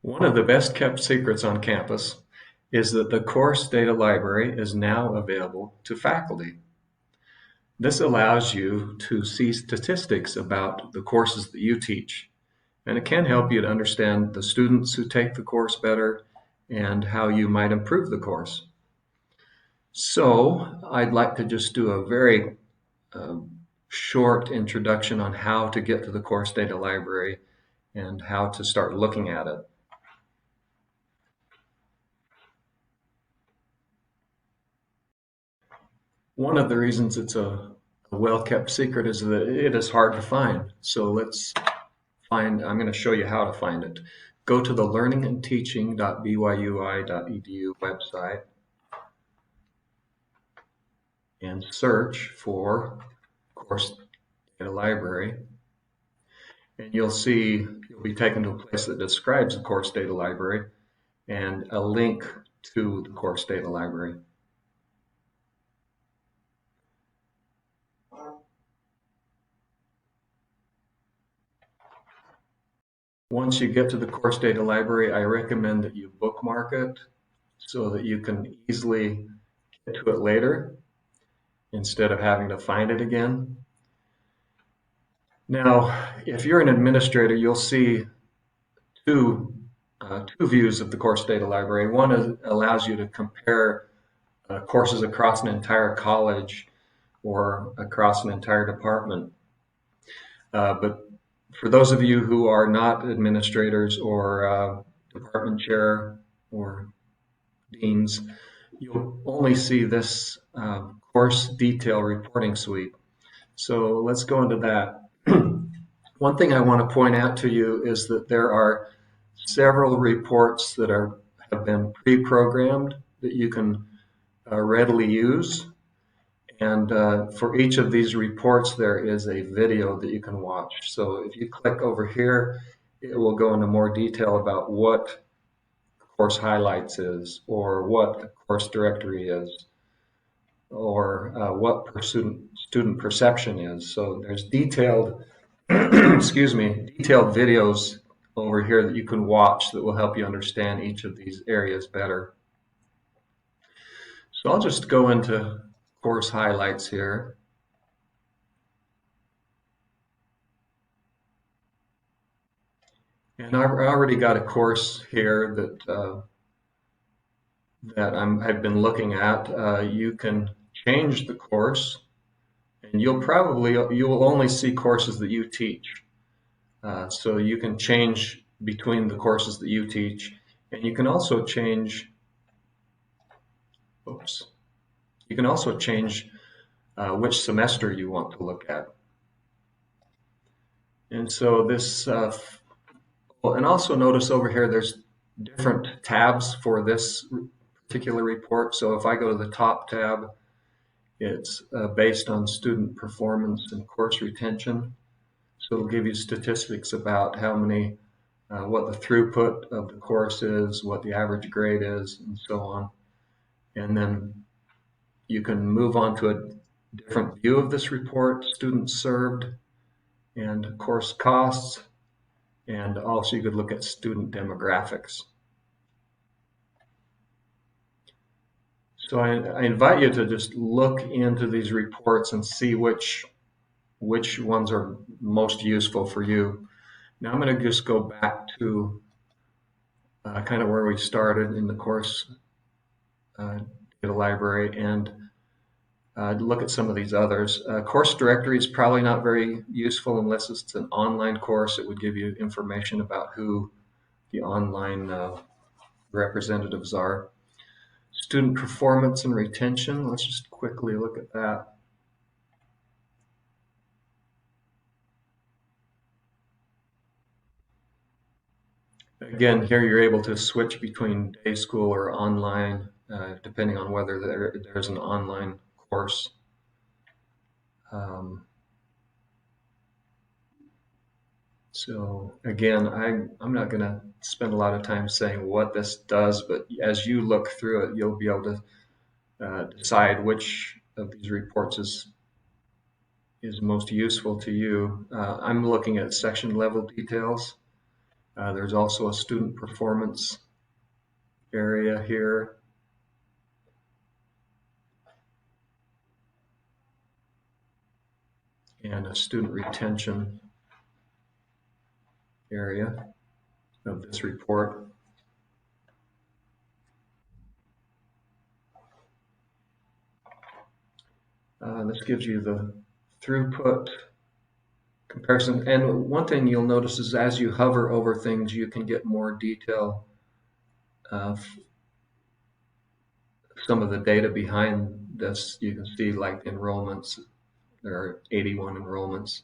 One of the best kept secrets on campus is that the course data library is now available to faculty. This allows you to see statistics about the courses that you teach, and it can help you to understand the students who take the course better and how you might improve the course. So I'd like to just do a very uh, short introduction on how to get to the course data library and how to start looking at it. One of the reasons it's a well-kept secret is that it is hard to find. So I'm going to show you how to find it. Go to the learningandteaching.byui.edu website and search for course data library. And you'll be taken to a place that describes the course data library and a link to the course data library. Once you get to the course data library, I recommend that you bookmark it so that you can easily get to it later instead of having to find it again. Now, if you're an administrator, you'll see two views of the course data library. One allows you to compare courses across an entire college or across an entire department. But for those of you who are not administrators or department chair or deans, you'll only see this course detail reporting suite. So let's go into that. One thing I want to point out to you is that there are several reports that have been pre-programmed that you can readily use. And for each of these reports, there is a video that you can watch. So if you click over here, it will go into more detail about what course highlights is, or what the course directory is, or what student perception is. So there's detailed, detailed videos over here that you can watch that will help you understand each of these areas better. So I'll just go into course highlights here. And I've already got a course here that I've been looking at. You can change the course, and you will only see courses that you teach. So you can change between the courses that you teach, and you can also change. You can also change which semester you want to look at. And so and also notice over here there's different tabs for this particular report. So if I go to the top tab, it's based on student performance and course retention. So it'll give you statistics about how many, what the throughput of the course is, what the average grade is, and so on. And then you can move on to a different view of this report, students served and course costs, and also you could look at student demographics. So I invite you to just look into these reports and see which ones are most useful for you. Now I'm going to just go back to kind of where we started in the course data library and look at some of these others. Course directory is probably not very useful unless it's an online course. It would give you information about who the online representatives are. Student performance and retention, let's just quickly look at that. Again, here you're able to switch between day school or online, depending on whether there's an online course. So again, I'm not going to spend a lot of time saying what this does, but as you look through it, you'll be able to decide which of these reports is most useful to you. I'm looking at section level details. There's also a student performance area here. And a student retention area of this report. This gives you the throughput comparison. And one thing you'll notice is as you hover over things, you can get more detail of some of the data behind this. You can see like enrollments, there are 81 enrollments.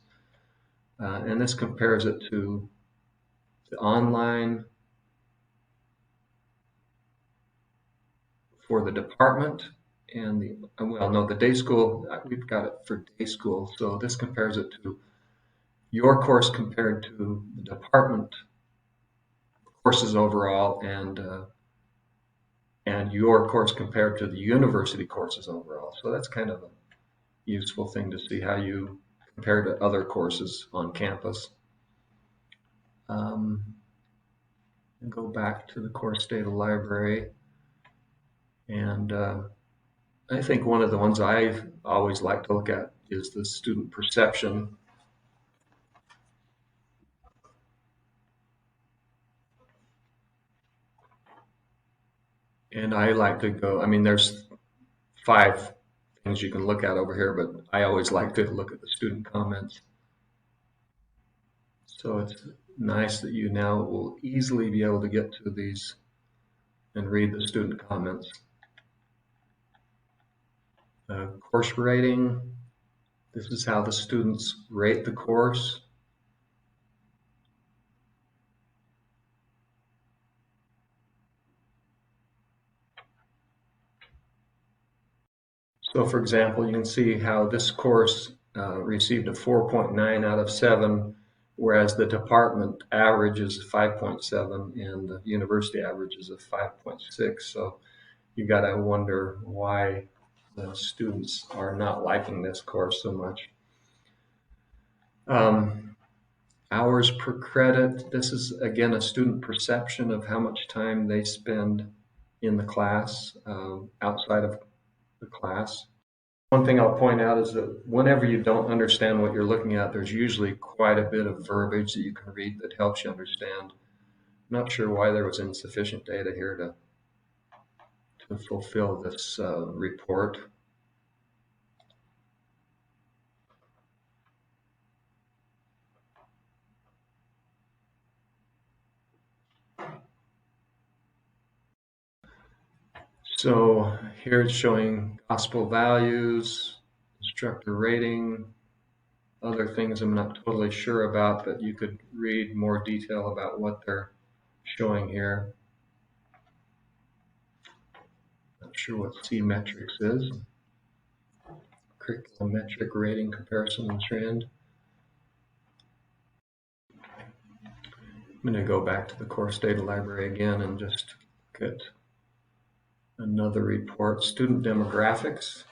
And this compares it to the online for the department and the day school, we've got it for day school. So this compares it to your course compared to the department courses overall, and your course compared to the university courses overall. So that's kind of a useful thing to see how you compare to other courses on campus. Go back to the course data library, and I think one of the ones I always like to look at is the student perception. And I like to go, there's 5 things you can look at over here, but I always like to look at the student comments. So it's nice that you now will easily be able to get to these and read the student comments. Course rating. This is how the students rate the course. So for example, you can see how this course received a 4.9 out of 7, whereas the department average is 5.7 and the university average is a 5.6. So you got to wonder why the students are not liking this course so much. Hours per credit. This is again a student perception of how much time they spend in the class, outside of the class. One thing I'll point out is that whenever you don't understand what you're looking at, there's usually quite a bit of verbiage that you can read that helps you understand. I'm not sure why there was insufficient data here to fulfill this report. So here it's showing gospel values, instructor rating, other things I'm not totally sure about, but you could read more detail about what they're showing here. Not sure what C metrics is. Curriculum metric rating comparison and trend. I'm going to go back to the course data library again and just look at another report, student demographics.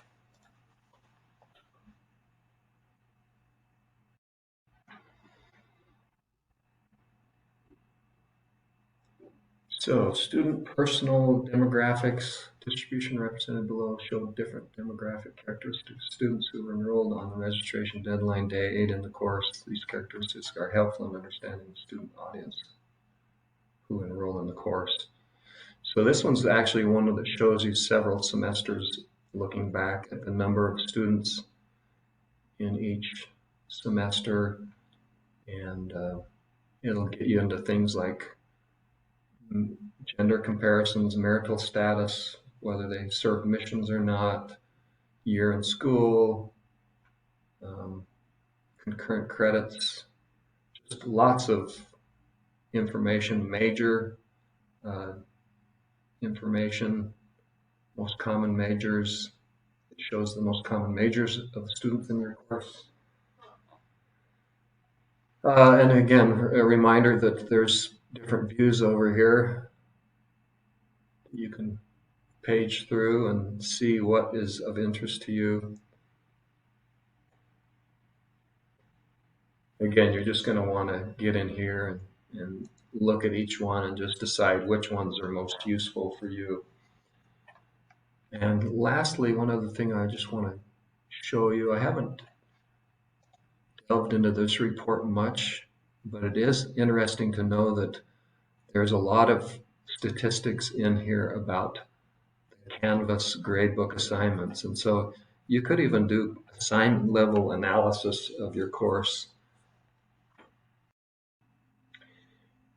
So student personal demographics distribution represented below show different demographic characteristics of students who were enrolled on the registration deadline day 8 in the course. These characteristics are helpful in understanding the student audience who enroll in the course. So this one's actually one that shows you several semesters looking back at the number of students in each semester, and it'll get you into things like gender comparisons, marital status, whether they served missions or not, year in school, concurrent credits, just lots of information, major information, most common majors. It shows the most common majors of students in your course. And again, a reminder that there's different views over here. You can page through and see what is of interest to you. Again, you're just going to want to get in here and look at each one and just decide which ones are most useful for you. And lastly, one other thing I just want to show you, I haven't delved into this report much, but it is interesting to know that there's a lot of statistics in here about Canvas gradebook assignments. And so you could even do assignment level analysis of your course.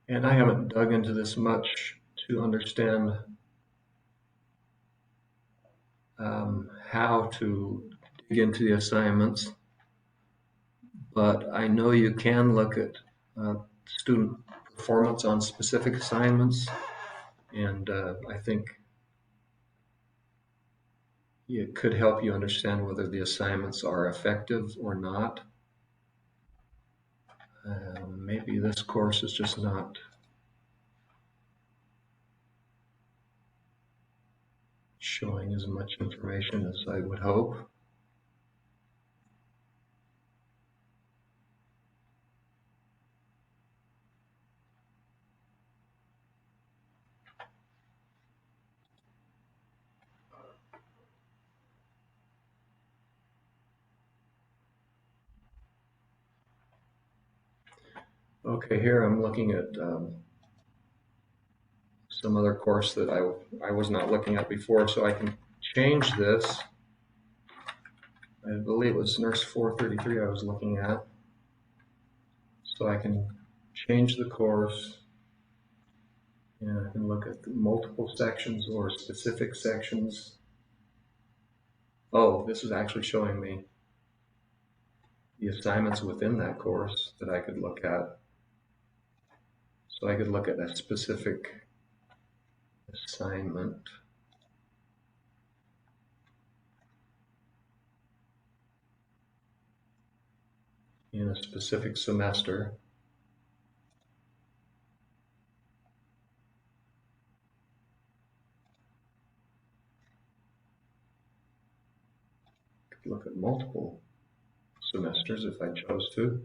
And I haven't dug into this much to understand how to dig into the assignments, but I know you can look at student performance on specific assignments, and I think it could help you understand whether the assignments are effective or not. Maybe this course is just not showing as much information as I would hope. Okay, here I'm looking at some other course that I was not looking at before, so I can change this. I believe it was Nurse 433 I was looking at. So I can change the course, and I can look at the multiple sections or specific sections. Oh, this is actually showing me the assignments within that course that I could look at. So I could look at a specific assignment. In a specific semester. Could look at multiple semesters if I chose to.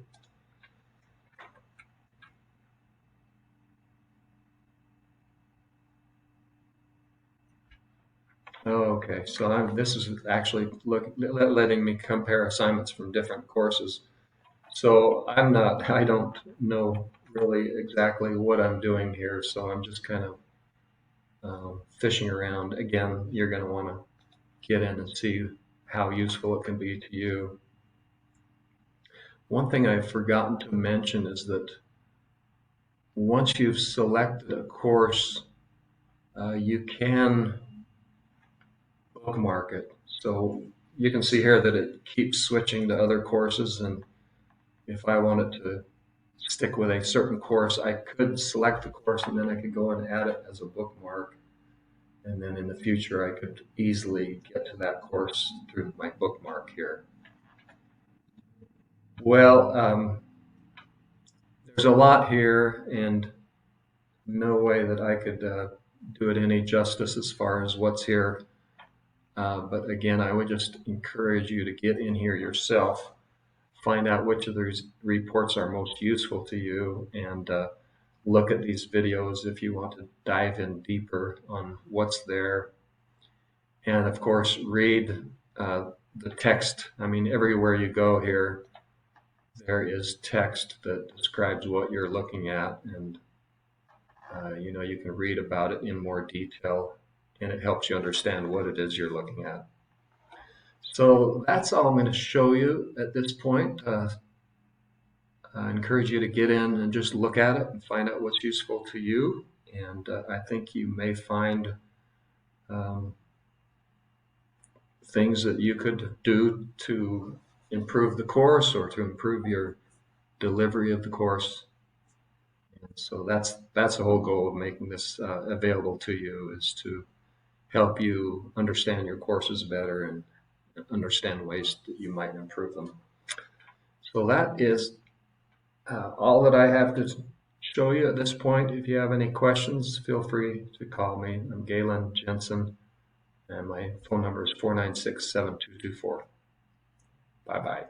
Oh, okay, so this is actually letting me compare assignments from different courses. So I don't know really exactly what I'm doing here, so I'm just kind of fishing around. Again, you're going to want to get in and see how useful it can be to you. One thing I've forgotten to mention is that once you've selected a course, you can bookmark it. So you can see here that it keeps switching to other courses, and if I wanted to stick with a certain course, I could select the course and then I could go and add it as a bookmark. And then in the future, I could easily get to that course through my bookmark here. Well, there's a lot here, and no way that I could do it any justice as far as what's here. But again, I would just encourage you to get in here yourself, find out which of these reports are most useful to you, and look at these videos if you want to dive in deeper on what's there. And of course, read the text. I mean, everywhere you go here, there is text that describes what you're looking at, and you can read about it in more detail, and it helps you understand what it is you're looking at. So that's all I'm going to show you at this point. I encourage you to get in and just look at it and find out what's useful to you. And I think you may find um, things that you could do to improve the course or to improve your delivery of the course. And so that's the whole goal of making this available to you, is to help you understand your courses better and understand ways that you might improve them. So that is all that I have to show you at this point. If you have any questions, feel free to call me. I'm Galen Jensen, and my phone number is 496-7224. Bye-bye.